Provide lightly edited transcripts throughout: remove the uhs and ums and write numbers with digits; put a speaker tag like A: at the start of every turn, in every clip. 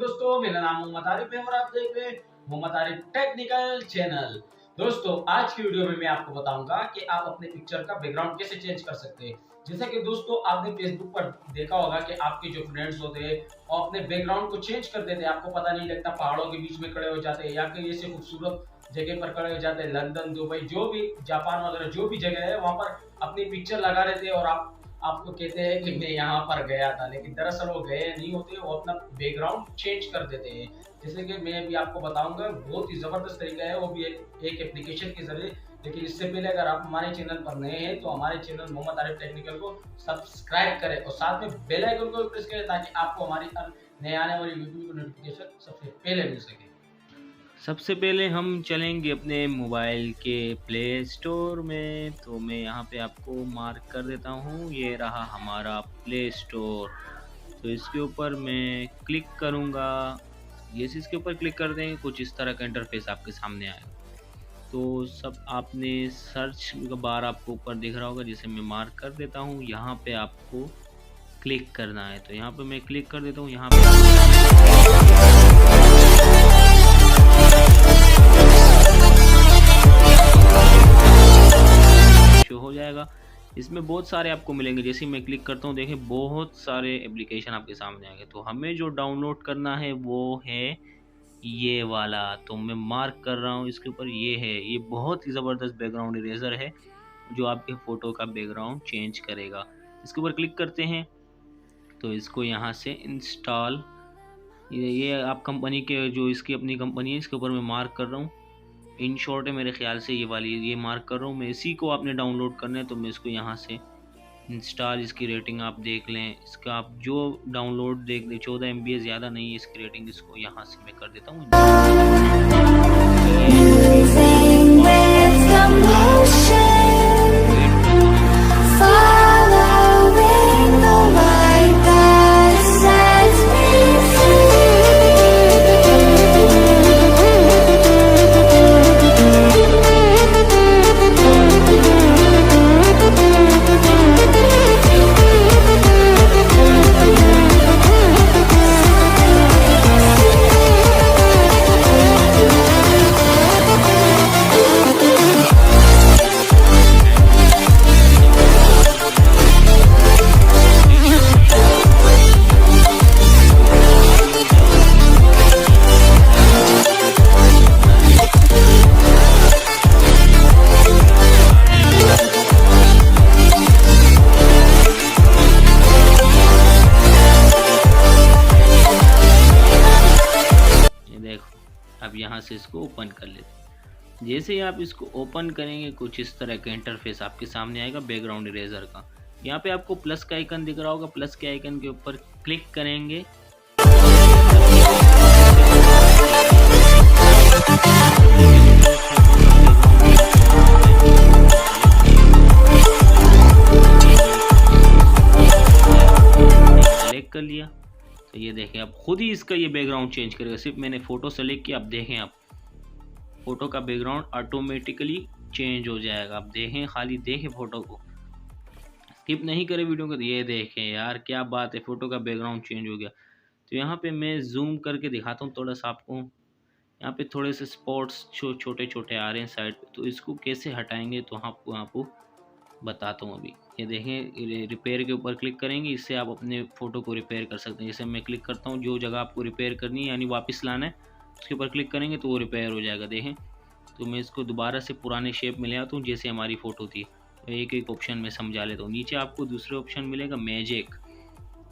A: दोस्तों, मेरा नाम मोहम्मद आरिफ है और आप देख रहे हैं मोहम्मद आरिफ टेक्निकल चैनल। दोस्तों, आज की वीडियो में मैं आपको बताऊंगा कि आप अपने पिक्चर का बैकग्राउंड कैसे चेंज कर सकते हैं। जैसे कि दोस्तों, आपने फेसबुक पर देखा होगा कि आपके जो फ्रेंड्स होते हैं वो अपने बैकग्राउंड को चेंज कर देते हैं, आपको पता नहीं लगता, पहाड़ों के बीच में खड़े हो जाते हैं या कहीं ऐसे खूबसूरत जगह पर खड़े हो जाते हैं, लंदन, दुबई, जो भी, जापान वगैरह जो भी जगह है वहां पर अपनी पिक्चर लगा देते हैं और आपको कहते हैं कि मैं यहाँ पर गया था, लेकिन दरअसल वो गए नहीं होते, वो अपना बैकग्राउंड चेंज कर देते हैं। जैसे कि मैं भी आपको बताऊंगा, बहुत ही जबरदस्त तरीका है, वो भी एक एप्लीकेशन के जरिए। लेकिन इससे पहले अगर आप हमारे चैनल पर नए हैं तो हमारे चैनल मोहम्मद आरिफ टेक्निकल को सब्सक्राइब करें और साथ में बेल आइकन को प्रेस करें ताकि आपको हमारी नए आने वाली वीडियो की नोटिफिकेशन सबसे पहले मिल सके।
B: सबसे पहले हम चलेंगे अपने मोबाइल के प्ले स्टोर में। तो मैं यहाँ पे आपको मार्क कर देता हूँ, ये रहा हमारा प्ले स्टोर। तो इसके ऊपर मैं क्लिक करूँगा। जैसे इसके ऊपर क्लिक कर देंगे कुछ इस तरह का इंटरफेस आपके सामने आएगा। तो सब आपने सर्च बार आपको ऊपर दिख रहा होगा, जिसे मैं मार्क कर देता हूँ। यहाँ पे आपको क्लिक करना है, तो यहाँ पे मैं क्लिक कर देता हूँ। यहाँ पे हो जाएगा। इसमें बहुत सारे आपको मिलेंगे। जैसे मैं क्लिक करता हूँ, देखें बहुत सारे एप्लीकेशन आपके सामने आएंगे। तो हमें जो डाउनलोड करना है वो है ये वाला। तो मैं मार्क कर रहा हूँ इसके ऊपर, ये है। ये बहुत ही ज़बरदस्त बैकग्राउंड इरेजर है जो आपके फ़ोटो का बैकग्राउंड चेंज करेगा। इसके ऊपर क्लिक करते हैं तो इसको यहाँ से इंस्टॉल, ये आप कंपनी के, जो इसकी अपनी कंपनी है, इसके ऊपर मैं मार्क कर रहा हूँ। इन शॉर्ट है मेरे ख्याल से ये वाली, ये मार्क कर रहा हूँ मैं। इसी को आपने डाउनलोड करना है, तो मैं इसको यहाँ से इंस्टॉल, इसकी रेटिंग आप देख लें, इसका आप जो डाउनलोड देख लें, 14 MB ज़्यादा नहीं है इसकी रेटिंग। इसको यहाँ से मैं कर देता हूँ। अब यहाँ से इसको ओपन कर लेते हैं। जैसे ही आप इसको ओपन करेंगे कुछ इस तरह का इंटरफेस आपके सामने आएगा बैकग्राउंड इरेजर का। यहाँ पे आपको प्लस का आइकन दिख रहा होगा, प्लस के आइकन के ऊपर क्लिक करेंगे। सेलेक्ट कर लिया तो ये देखें, अब खुद ही इसका ये बैकग्राउंड चेंज करेगा। सिर्फ मैंने फ़ोटो सेलेक्ट किया, अब देखें आप फ़ोटो का बैकग्राउंड ऑटोमेटिकली चेंज हो जाएगा। अब देखें, खाली देखें फ़ोटो को, स्किप नहीं करें वीडियो को। तो ये देखें यार, क्या बात है, फ़ोटो का बैकग्राउंड चेंज हो गया। तो यहाँ पे मैं जूम करके दिखाता हूँ थोड़ा सा आपको। यहाँ पे थोड़े से स्पॉट्स छोटे छोटे आ रहे हैं साइड पे, तो इसको कैसे हटाएंगे तो आपको बताता हूँ अभी। ये देखें, रिपेयर के ऊपर क्लिक करेंगे, इससे आप अपने फ़ोटो को रिपेयर कर सकते हैं। जैसे मैं क्लिक करता हूँ, जो जगह आपको रिपेयर करनी है यानी वापस लाना है, उसके ऊपर क्लिक करेंगे तो वो रिपेयर हो जाएगा। देखें, तो मैं इसको दोबारा से पुराने शेप में ले आता हूँ जैसे हमारी फ़ोटो थी। तो एक एक ऑप्शन में समझा लेता हूँ। नीचे आपको दूसरे ऑप्शन मिलेगा मैजिक।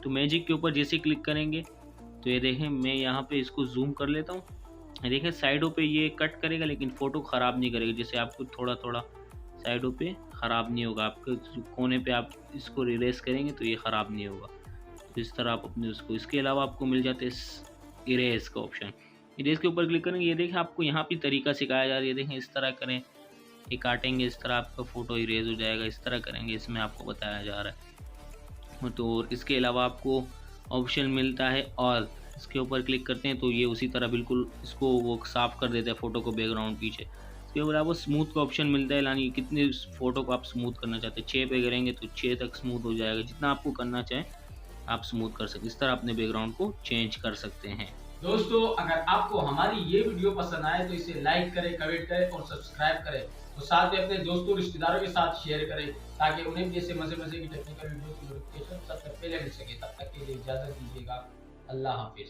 B: तो मैजिक के ऊपर जैसे क्लिक करेंगे तो ये देखें, मैं यहाँ पर इसको जूम कर लेता हूँ। देखें साइडों पर ये कट करेगा लेकिन फ़ोटो ख़राब नहीं करेगा। जैसे आपको थोड़ा थोड़ा साइडों पे ख़राब नहीं होगा, आपके कोने पे आप इसको इरेज करेंगे तो ये ख़राब नहीं होगा। तो इस तरह आप अपने उसको, इसके अलावा आपको मिल जाते हैं इरेज का ऑप्शन। इरेज के ऊपर क्लिक करेंगे, ये देखें आपको यहाँ पे तरीका सिखाया जा रहा है। ये देखें, इस तरह करें, ये काटेंगे, इस तरह आपका फ़ोटो इरेज हो जाएगा। इस तरह करेंगे, इसमें आपको बताया जा रहा है। तो इसके अलावा आपको ऑप्शन मिलता है ऑल, इसके ऊपर क्लिक करते हैं तो ये उसी तरह बिल्कुल इसको वो साफ़ कर देता है फ़ोटो को, बैकग्राउंड पीछे। इसके ऊपर आपको स्मूथ का ऑप्शन मिलता है, यानी कितने फ़ोटो को आप स्मूथ करना चाहते हैं। 6 पे करेंगे तो 6 तक स्मूथ हो जाएगा, जितना आपको करना चाहें आप स्मूथ कर सकते। इस तरह अपने बैकग्राउंड को चेंज कर सकते हैं।
A: दोस्तों अगर आपको हमारी ये वीडियो पसंद आए तो इसे लाइक करें, कमेंट करें और सब्सक्राइब करें, तो साथ में अपने दोस्तों रिश्तेदारों के साथ शेयर करें ताकि उन्हें भी ऐसे मजे मजे की टेक्निकल वीडियो की नोटिफिकेशन सबसे पहले मिल सके। तब तक के लिए इजाजत दीजिएगा। अल्लाह हाफिज।